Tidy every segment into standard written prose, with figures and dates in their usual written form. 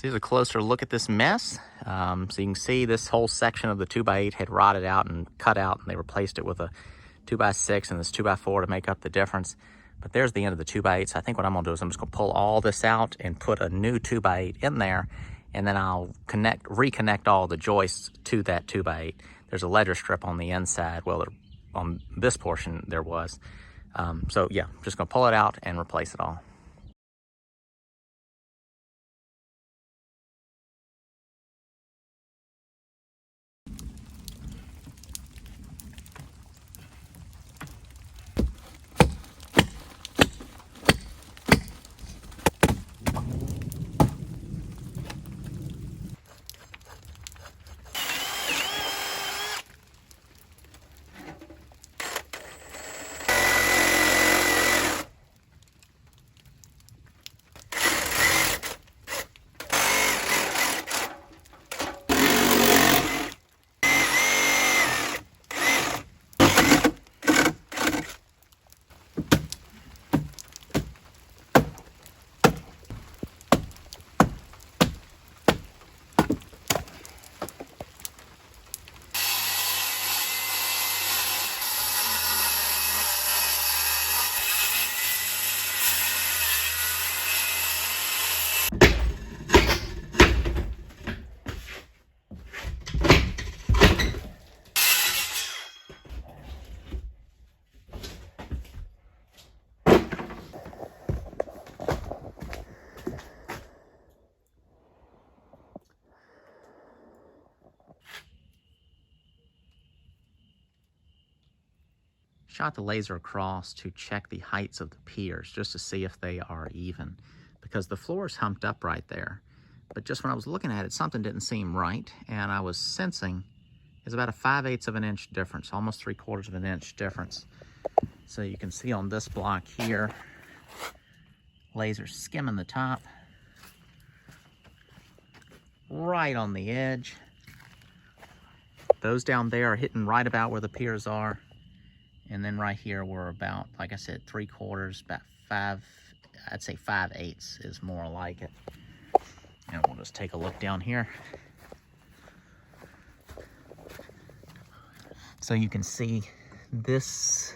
Here's a closer look at this mess. So you can see this whole section of the 2x8 had rotted out and cut out, and they replaced it with a 2x6 and this 2x4 to make up the difference. But there's the end of the 2x8. So I think what I'm gonna do is I'm just gonna pull all this out and put a new 2x8 in there, and then I'll reconnect all the joists to that 2x8. There's a ledger strip on the inside. Well, on this portion there was. So yeah, just gonna pull it out and replace it all. Shot the laser across to check the heights of the piers just to see if they are even, because the floor is humped up right there. But just when I was looking at it, something didn't seem right, and I was sensing it's about a 5/8 of an inch difference, almost 3/4 of an inch difference. So you can see on this block here, laser skimming the top, right on the edge. Those down there are hitting right about where the piers are. And then right here, we're about, like I said, 3/4, about 5, I'd say 5/8 is more like it. And we'll just take a look down here. So you can see this,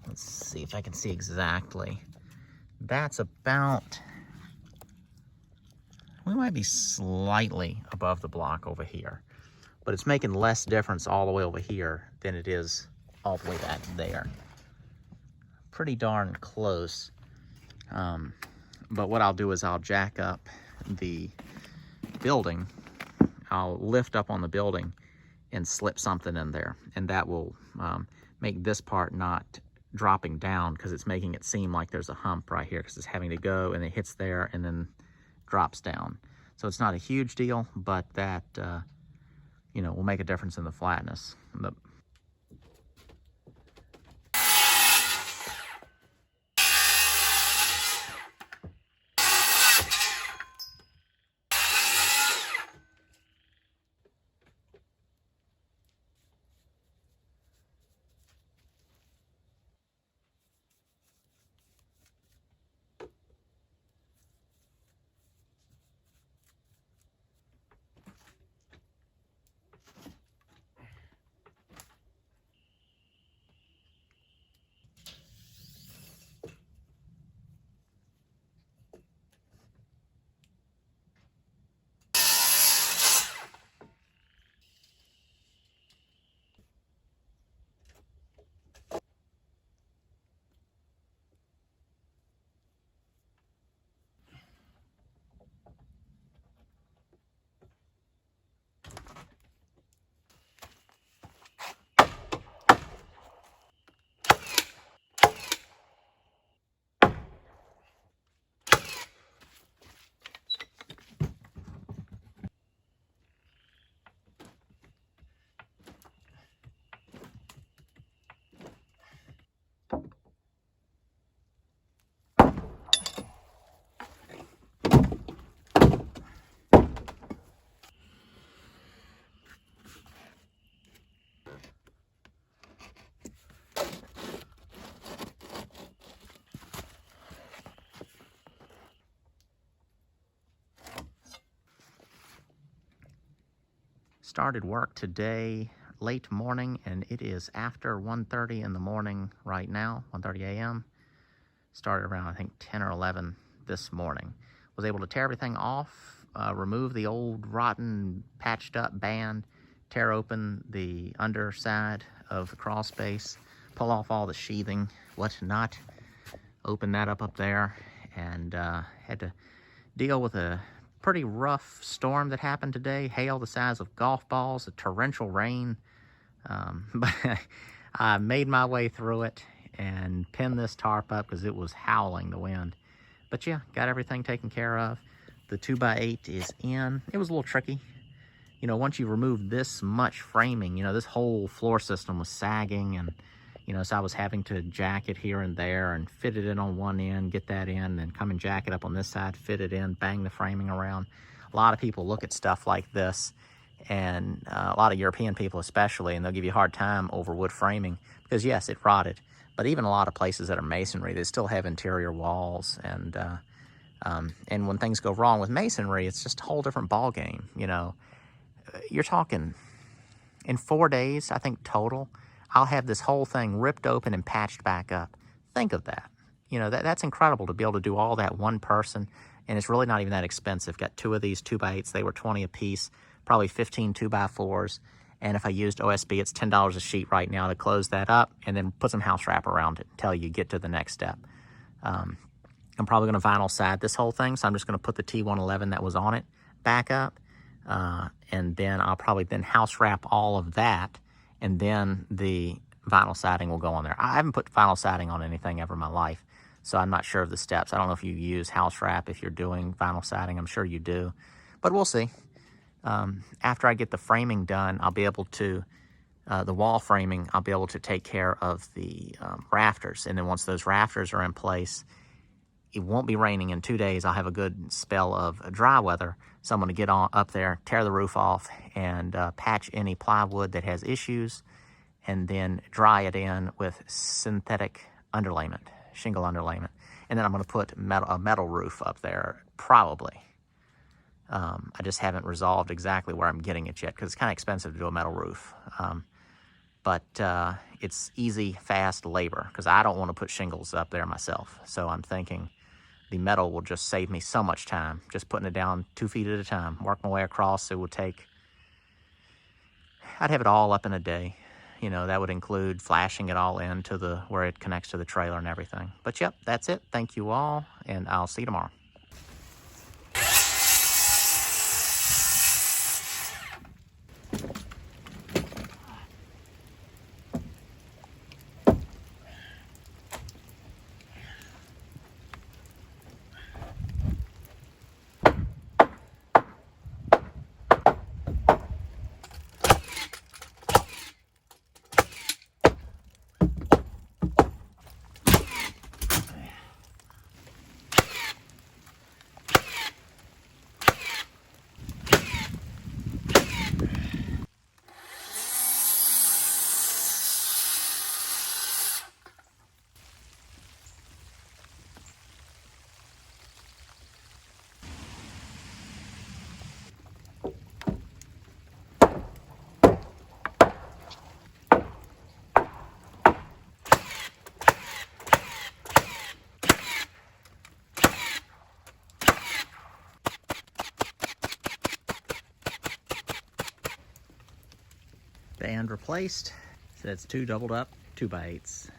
let's see if I can see exactly. That's about, we might be slightly above the block over here, but it's making less difference all the way over here than it is all the way back there. Pretty darn close. But what I'll do is I'll jack up the building. I'll lift up on the building and slip something in there, and that will make this part not dropping down, because it's making it seem like there's a hump right here, because it's having to go and it hits there and then drops down. So it's not a huge deal, but that will make a difference in the flatness. Started work today late morning, and it is after 1:30 in the morning right now, 1:30 a.m. Started around, I think, 10 or 11 this morning. Was able to tear everything off, remove the old rotten patched up band, tear open the underside of the crawl space, pull off all the sheathing, whatnot, open that up there, and had to deal with a pretty rough storm that happened today. Hail the size of golf balls, a torrential rain. But I made my way through it and pinned this tarp up because it was howling the wind. But yeah, got everything taken care of. The 2x8 is in. It was a little tricky. You know, once you remove this much framing, you know, this whole floor system was sagging, and you know, so I was having to jack it here and there and fit it in on one end, get that in, then come and jack it up on this side, fit it in, bang the framing around. A lot of people look at stuff like this, and a lot of European people especially, and they'll give you a hard time over wood framing because yes, it rotted. But even a lot of places that are masonry, they still have interior walls, and when things go wrong with masonry, it's just a whole different ball game. You know, you're talking in 4 days, I think total, I'll have this whole thing ripped open and patched back up. Think of that. You know, that's incredible to be able to do all that one person, and it's really not even that expensive. Got 2 of these 2x8s. They were 20 a piece, probably 15 2x4s. And if I used OSB, it's $10 a sheet right now to close that up and then put some house wrap around it until you get to the next step. I'm probably going to vinyl side this whole thing, so I'm just going to put the T111 that was on it back up. And then I'll probably then house wrap all of that, and then the vinyl siding will go on there. I haven't put vinyl siding on anything ever in my life, so I'm not sure of the steps. I don't know if you use house wrap if you're doing vinyl siding. I'm sure you do, but we'll see. After I get the framing done, I'll be able to, the wall framing, I'll be able to take care of the rafters. And then once those rafters are in place, it won't be raining in 2 days. I'll have a good spell of dry weather. So I'm going to get on up there, tear the roof off, and patch any plywood that has issues, and then dry it in with synthetic underlayment, shingle underlayment. And then I'm going to put a metal roof up there, probably. I just haven't resolved exactly where I'm getting it yet because it's kind of expensive to do a metal roof. But it's easy, fast labor because I don't want to put shingles up there myself. So I'm thinking the metal will just save me so much time, just putting it down 2 feet at a time, work my way across. It would take, I'd have it all up in a day. You know, that would include flashing it all in to where it connects to the trailer and everything. But yep, that's it. Thank you all, and I'll see you tomorrow. Band replaced. So that's 2 doubled up 2x8s.